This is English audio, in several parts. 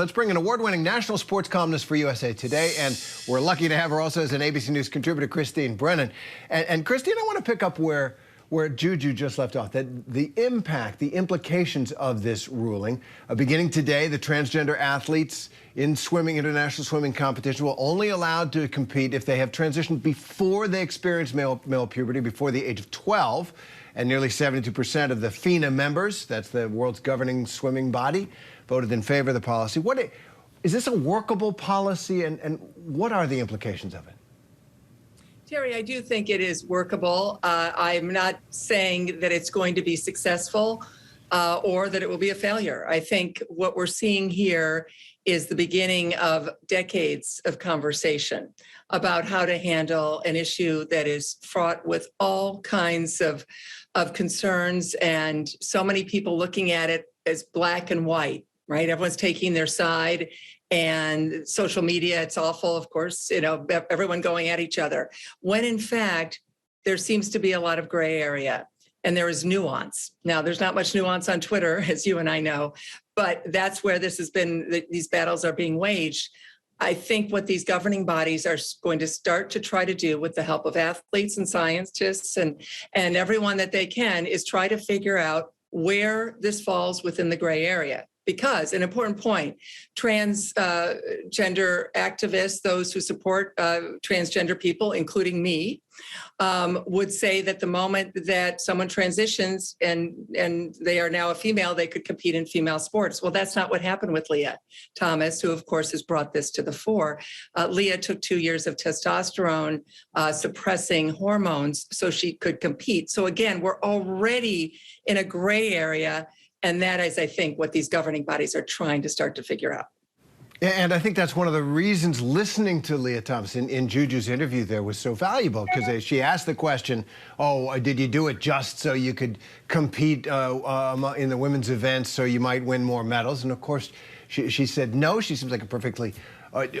Let's bring an award-winning national sports columnist for USA Today, and we're lucky to have her also as an ABC News contributor, Christine Brennan. And Christine, I want to pick up where Juju just left off, that the impact, the implications of this ruling. Beginning today, the transgender athletes in international swimming competition will only allowed to compete if they have transitioned before they experience male puberty, before the age of 12. And nearly 72% of the FINA members, that's the world's governing swimming body, voted in favor of the policy. Is this a workable policy, and what are the implications of it? Terry, I do think it is workable. I'm not saying that it's going to be successful or that it will be a failure. I think what we're seeing here is the beginning of decades of conversation about how to handle an issue that is fraught with all kinds of concerns, and so many people looking at it as black and white, right? Everyone's taking their side, and social media, it's awful, of course, everyone going at each other, when in fact, there seems to be a lot of gray area and there is nuance. Now, there's not much nuance on Twitter, as you and I know, but that's where these battles are being waged. I think what these governing bodies are going to start to try to do, with the help of athletes and scientists and everyone that they can, is try to figure out where this falls within the gray area. Because, an important point, transgender activists, those who support transgender people, including me, would say that the moment that someone transitions and they are now a female, they could compete in female sports. Well, that's not what happened with Leah Thomas, who of course has brought this to the fore. Leah took 2 years of testosterone suppressing hormones so she could compete. So again, we're already in a gray area. And that is, I think, what these governing bodies are trying to start to figure out. And I think that's one of the reasons listening to Leah Thomas in Juju's interview there was so valuable, because she asked the question, did you do it just so you could compete in the women's events so you might win more medals? And of course, she said no. She seems like a perfectly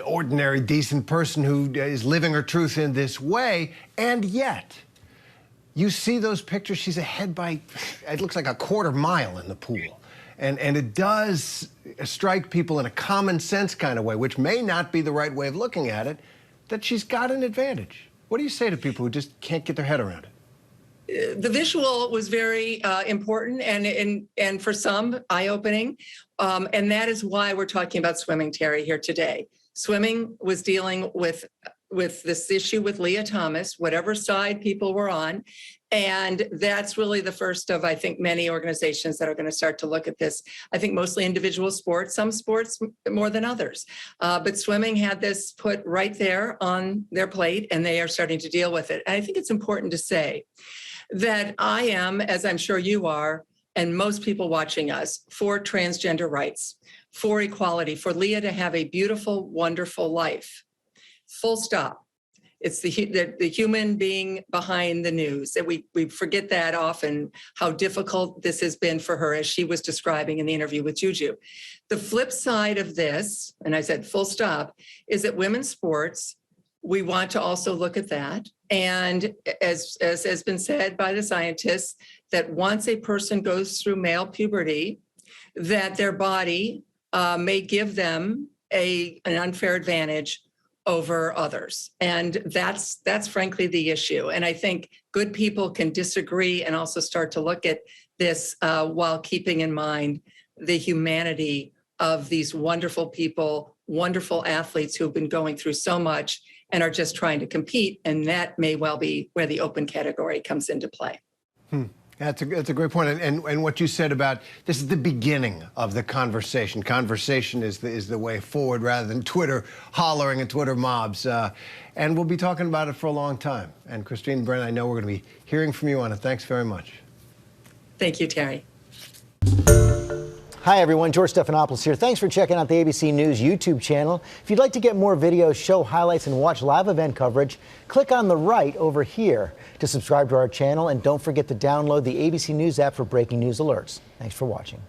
ordinary, decent person who is living her truth in this way. And yet, you see those pictures, she's ahead by, it looks like a quarter mile in the pool. And it does strike people in a common sense kind of way, which may not be the right way of looking at it, that she's got an advantage. What do you say to people who just can't get their head around it? The visual was very important and for some eye-opening. And that is why we're talking about swimming, Terry, here today. Swimming was dealing with this issue with Leah Thomas, whatever side people were on. And that's really the first of, I think, many organizations that are going to start to look at this. I think mostly individual sports, some sports more than others. But swimming had this put right there on their plate, and they are starting to deal with it. And I think it's important to say that I am, as I'm sure you are, and most people watching us, for transgender rights, for equality, for Leah to have a beautiful, wonderful life. Full stop. It's the human being behind the news. And we forget that often, how difficult this has been for her, as she was describing in the interview with Juju. The flip side of this, and I said full stop, is that women's sports, we want to also look at that. And as has been said by the scientists, that once a person goes through male puberty, that their body may give them an unfair advantage over others. And that's frankly the issue. And I think good people can disagree and also start to look at this while keeping in mind the humanity of these wonderful people, wonderful athletes who have been going through so much and are just trying to compete. And that may well be where the open category comes into play. That's a great point. And what you said about this is the beginning of the conversation. Conversation is the way forward, rather than Twitter hollering and Twitter mobs. And we'll be talking about it for a long time. And Christine Brennan, I know we're going to be hearing from you on it. Thanks very much. Thank you, Terry. Hi, everyone. George Stephanopoulos here. Thanks for checking out the ABC News YouTube channel. If you'd like to get more videos, show highlights, and watch live event coverage, click on the right over here to subscribe to our channel. And don't forget to download the ABC News app for breaking news alerts. Thanks for watching.